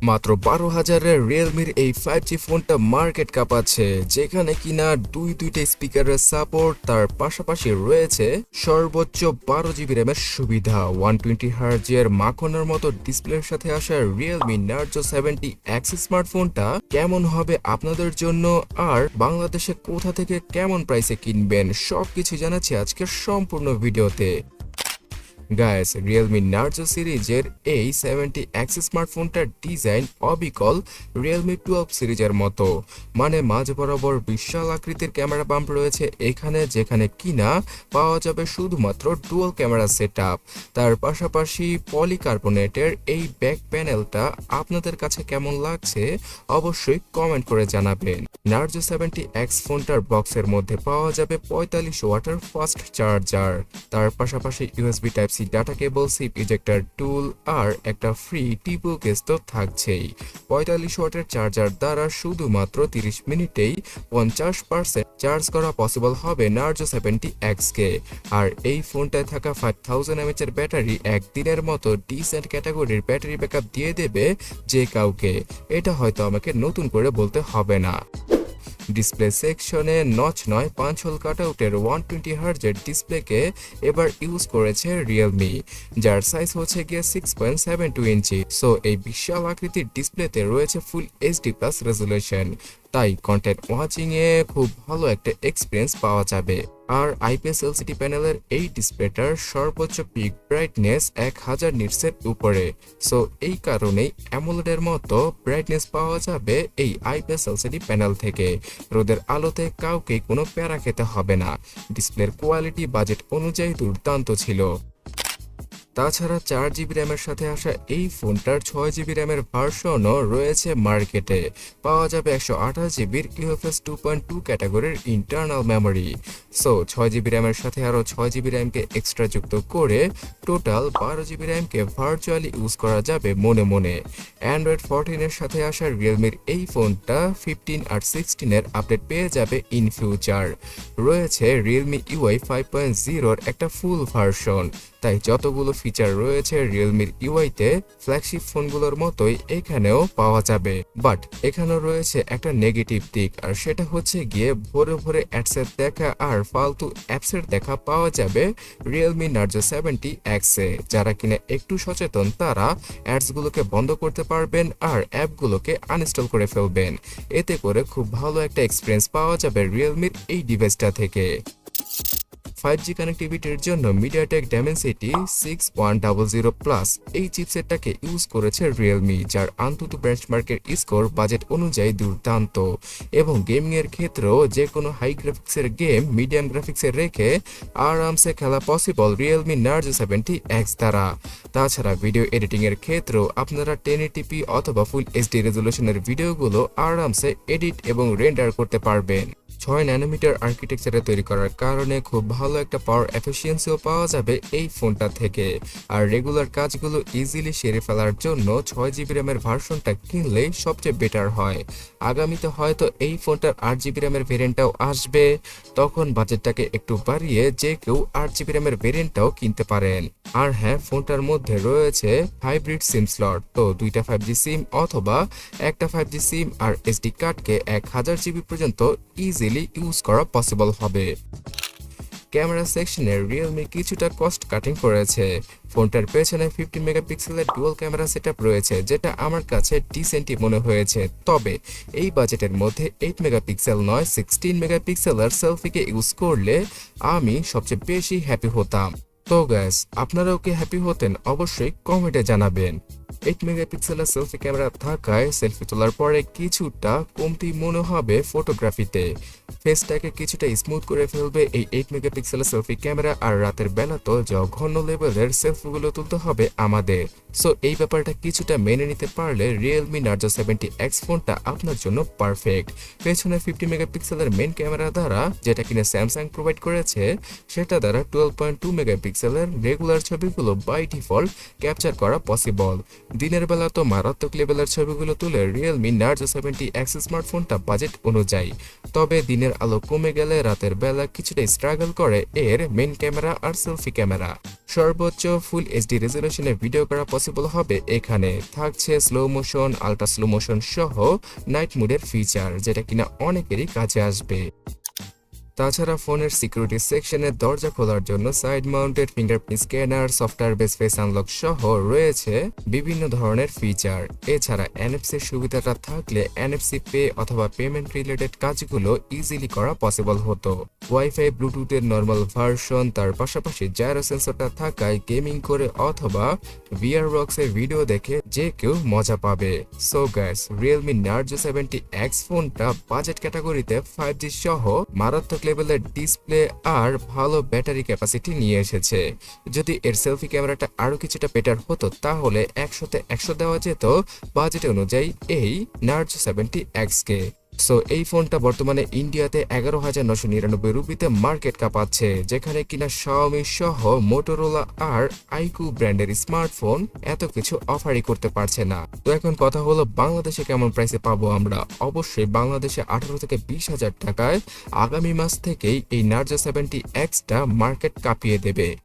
মাত্র 12,000-এর রিয়েলমির এই 5G ফোনটা মার্কেট কাঁপাচ্ছে, যেখানে কিনা দুইটা স্পিকারের সাপোর্ট, তার পাশাপাশি রয়েছে সর্বোচ্চ 12 GB র্যামের সুবিধা। 120 Hz মাখনের মতো ডিসপ্লের সাথে আসা রিয়েলমি নার্জো 70x স্মার্টফোনটা কেমন হবে আপনাদের জন্য, আর বাংলাদেশে কোথা থেকে কেমন প্রাইসে কিনবেন, সবকিছু জানাচ্ছি আজকের সম্পূর্ণ ভিডিওতে। গাইস, রিয়েলমি নার্জো সিরিজের এই 70x স্মার্টফোনটার ডিজাইন অবিকল রিয়েলমি 12 সিরিজের মতো, মানে মাঝ বরাবর বিশাল আকৃতির ক্যামেরা বাম্প রয়েছে এখানে, যেখানে কিনা পাওয়া যাবে শুধুমাত্র ডুয়াল ক্যামেরা সেটআপ। তার পাশাপাশি পলিকার্বনেটের এই ব্যাক প্যানেলটা আপনাদের কাছে কেমন লাগছে অবশ্যই কমেন্ট করে জানাবেন। নার্জো 70x ফোনটার বক্সের মধ্যে পাওয়া যাবে 45 ওয়াটের ফাস্ট চার্জার, তার পাশাপাশি USB type C data cable, sim ejector tool আর একটা ফ্রি টিপু কেস তো থাকছেই। 45 ওয়াটের চার্জার দ্বারা শুধুমাত্র 30 মিনিটেই 50% চার্জ করা পসিবল হবে নার্জো 70x কে। আর এই ফোনটায় থাকা 5000 mAh এর ব্যাটারি একদিনের মতো ডিসেন্ট ক্যাটাগরির ব্যাটারি ব্যাকআপ দিয়ে দেবে যে কাউকে, এটা হয়তো আমাকে নতুন করে বলতে হবে না। ডিসপ্লে সেকশনে নচ নয় 5 হোল কাটআউটের 120 Hz ডিসপ্লেকে এবার ইউজ করেছে রিয়েলমি, যার সাইজ হচ্ছে গিয়ে 6.72 ইঞ্চি। সো এই বিশাল আকৃতির ডিসপ্লেতে রয়েছে ফুল এইচডি প্লাস রেজুলেশন, তাই কন্টেন্ট ওয়াচিং এ খুব ভালো একটা এক্সপিরিয়েন্স পাওয়া যাবে। আর আইপিএস এলসিডি প্যানেলের এই ডিসপ্লেটার সর্বোচ্চ পিক ব্রাইটনেস 1000 নিটসের উপরে। সো এই কারণেই অ্যামোলেডের মতো ব্রাইটনেস পাওয়া যাবে এই আইপিএস এলসিডি প্যানেল থেকে। রোদের আলোতে কাউকে কোনো প্যারা খেতে হবে না। ডিসপ্লের কোয়ালিটি বাজেট অনুযায়ী দুর্দান্ত ছিল। তাছাড়া 4 GB র্যামের সাথে আসা এই ফোনটার 6 GB র্যামের ভার্সনও রয়েছে মার্কেটে। পাওয়া যাবে 128 GB UFS 2.2 ক্যাটাগরির ইন্টারনাল মেমোরি। সো 6 GB র্যামের সাথে আরও 6 GB র্যামকে এক্সট্রা যুক্ত করে টোটাল 12 GB র্যামকে ভার্চুয়ালি ইউজ করা যাবে মনে মনে। অ্যান্ড্রয়েড 14 এর সাথে আসা রিয়েলমির এই ফোনটা 15 আর 16 এর আপডেট পেয়ে যাবে ইন ফিউচার। রয়েছে রিয়েলমি ইউআই 5.0-র একটা ফুল ভার্সন, তাই যতগুলো ফিচার রয়েছে রিয়েলমির ইউআইতে ফ্ল্যাগশিপ ফোনগুলোর মতোই এখানেও পাওয়া যাবে। বাট এখানেও রয়েছে একটা নেগেটিভ দিক, আর সেটা হচ্ছে গিয়ে ভোরে ভোরে অ্যাডসের দেখা আর ফালতু অ্যাপসের দেখা পাওয়া যাবে রিয়েলমি নার্জো 70x এ। যারা কিনা একটু সচেতন তারা অ্যাডসগুলোকে বন্ধ করতে পারবেন আর অ্যাপগুলোকে আনইনস্টল করে ফেলবেন। এতে করে খুব ভালো একটা এক্সপিরিয়েন্স পাওয়া যাবে রিয়েলমির এই ডিভাইসটা থেকে। 5G কানেক্টিভিটির জন্য মিডিয়াটেক ডাইমেনসিটি 6100 এই চিপসেটটাকে ইউজ করেছে রিয়েলমি, যার আন্তত বেঞ্চমার্কের স্কোর বাজেট অনুযায়ী দুর্দান্ত, এবং গেমিং এর ক্ষেত্রেও যে কোনো হাই গ্রাফিক্সের গেম মিডিয়াম গ্রাফিক্সে রেখে আরামসে খেলা পসিবল রিয়েলমি নার্জো 70x দ্বারা। তাছাড়া ভিডিও এডিটিং এর ক্ষেত্রেও আপনারা 1080p অথবা ফুল এইচডি রেজুলেশনের ভিডিওগুলো আরামসে এডিট এবং রেন্ডার করতে পারবেন। 6 ন্যানোমিটার আর্কিটেকচারে তৈরি করার কারণে খুব ভালো একটা পাওয়ার এফিসিয়েন্সিও পাওয়া যাবে এই ফোনটা থেকে। আর রেগুলার কাজগুলো ইজিলি সেরে ফেলার জন্য 6 GB র্যামের ভার্সনটা কিনলেই সবচেয়ে বেটার হয়। আগামীতে হয়তো এই ফোনটার 8 GB র্যামের ভেরিয়েন্টটাও আসবে, তখন বাজেটটাকে একটু বাড়িয়ে যে কেউ 8 GB র্যামের ভেরিয়েন্টটাও কিনতে পারেন। আর হ্যাঁ, ফোনটার মধ্যে রয়েছে হাইব্রিড সিম স্লট, তো দুইটা 5G সিম অথবা একটা 5G সিম আর এসডি কার্ডকে 1000 GB পর্যন্ত ইজিলি ইউজ করা পসিবল হবে। ক্যামেরা সেকশনে রিয়েলমি কিছুটা কস্ট কাটিং করেছে। ফোনটার পেছনে 15 মেগাপিক্সেলের ডুয়াল ক্যামেরা সেটআপ রয়েছে, যেটা আমার কাছে ডিসেন্টই মনে হয়েছে। তবে এই বাজেটের মধ্যে 8 মেগাপিক্সেল নয় 16 মেগাপিক্সেলের সেলফিকে ইউজ করলে আমি সবচেয়ে বেশি হ্যাপি হতাম। তো গাইস, আপনারাও কি হ্যাপি হতেন অবশ্যই কমেন্টে জানাবেন। 8 মেগাপিক্সেলের সেলফি ক্যামেরা থাকায় সেলফি তোলার পরে কিছুটা কমতি মনে হবে ফটোগ্রাফিতে। ফেসটাকে কিছুটা স্মুথ করে ফেলবে এই 8 মেগাপিক্সেলের সেলফি ক্যামেরা, আর রাতের বেলা তো জঘন্য লেভেলের সেলফিগুলো তুলতে হবে আমাদের। সো এই ব্যাপারটা কিছুটা মেনে নিতে পারলে রিয়েলমি নার্জো 70x ফোনটা আপনার জন্য পারফেক্ট। পেছনে 50 মেগাপিক্সেলের মেন ক্যামেরা দ্বারা, যেটা কিনা স্যামসাং প্রোভাইড করেছে, সেটা দ্বারা 12.2 মেগাপিক্সেলের রেগুলার ছবিগুলো বাই ডিফল্ট ক্যাপচার করা পসিবল। দিনের বেলা তো মারাত্মক লেভেলের ছবিগুলো তুলে Realme Narzo 70x স্মার্টফোনটা বাজেট অনুযায়ী, তবে দিনের আলো কমে গেলে রাতের বেলা কিছুটা স্ট্রাগল করে এর মেইন ক্যামেরা আর সেলফি ক্যামেরা। সর্বোচ্চ ফুল এইচডি রেজলিউশনে ভিডিও করা পসিবল হবে। এখানে থাকছে slow motion, ultra slow motion সহ নাইট মোডের ফিচার, যেটা কিনা অনেকেরই কাজে আসবে। তাছাড়া ফোনের সিকিউরিটি সেকশনের দরজা খোলার জন্য side mounted fingerprint scanner, software base face unlock সহ রয়েছে বিভিন্ন ধরনের ফিচার। এছাড়া এনএফসির সুবিধাটা থাকলে এনএফসি পে অথবা পেমেন্ট রিলেটেড কাজগুলো ইজিলি করা পসিবল হতো। ওয়াইফাই ব্লুটুথের নর্মাল ভার্সন, তার পাশাপাশি জাইরো সেন্সরটা থাকায় গেমিং করে অথবা ভিআর বক্সে ভিডিও দেখে যে কেউ মজা পাবে। So guys, Realme Narzo 70x ফোনটা বাজেট ক্যাটাগরিতে 5G সহ মারাত্মক লেভেলের ডিসপ্লে আর ভালো ব্যাটারি ক্যাপাসিটি নিয়ে এসেছে। যদি এর সেলফি ক্যামেরাটা আরো কিছুটা বেটার হতো তাহলে 100তে 100 দেওয়া যেত বাজেট অনুযায়ী এই Narzo 70x কে। সো এই ফোনটা বর্তমানে ইন্ডিয়াতে 11,999 রুপিতে মার্কেট কাঁপাচ্ছে, যেখানে কিনা xiaomi সহ মোটোরোলা আর আইকু ব্র্যান্ডের স্মার্টফোন এত কিছু অফারই করতে পারছে না। তো এখন কথা হলো বাংলাদেশে কেমন প্রাইসে পাবো আমরা। অবশ্যই বাংলাদেশে 18 থেকে 20,000 টাকায় আগামী মাস থেকেই এই Narzo 70x টা মার্কেট কাঁপিয়ে দেবে।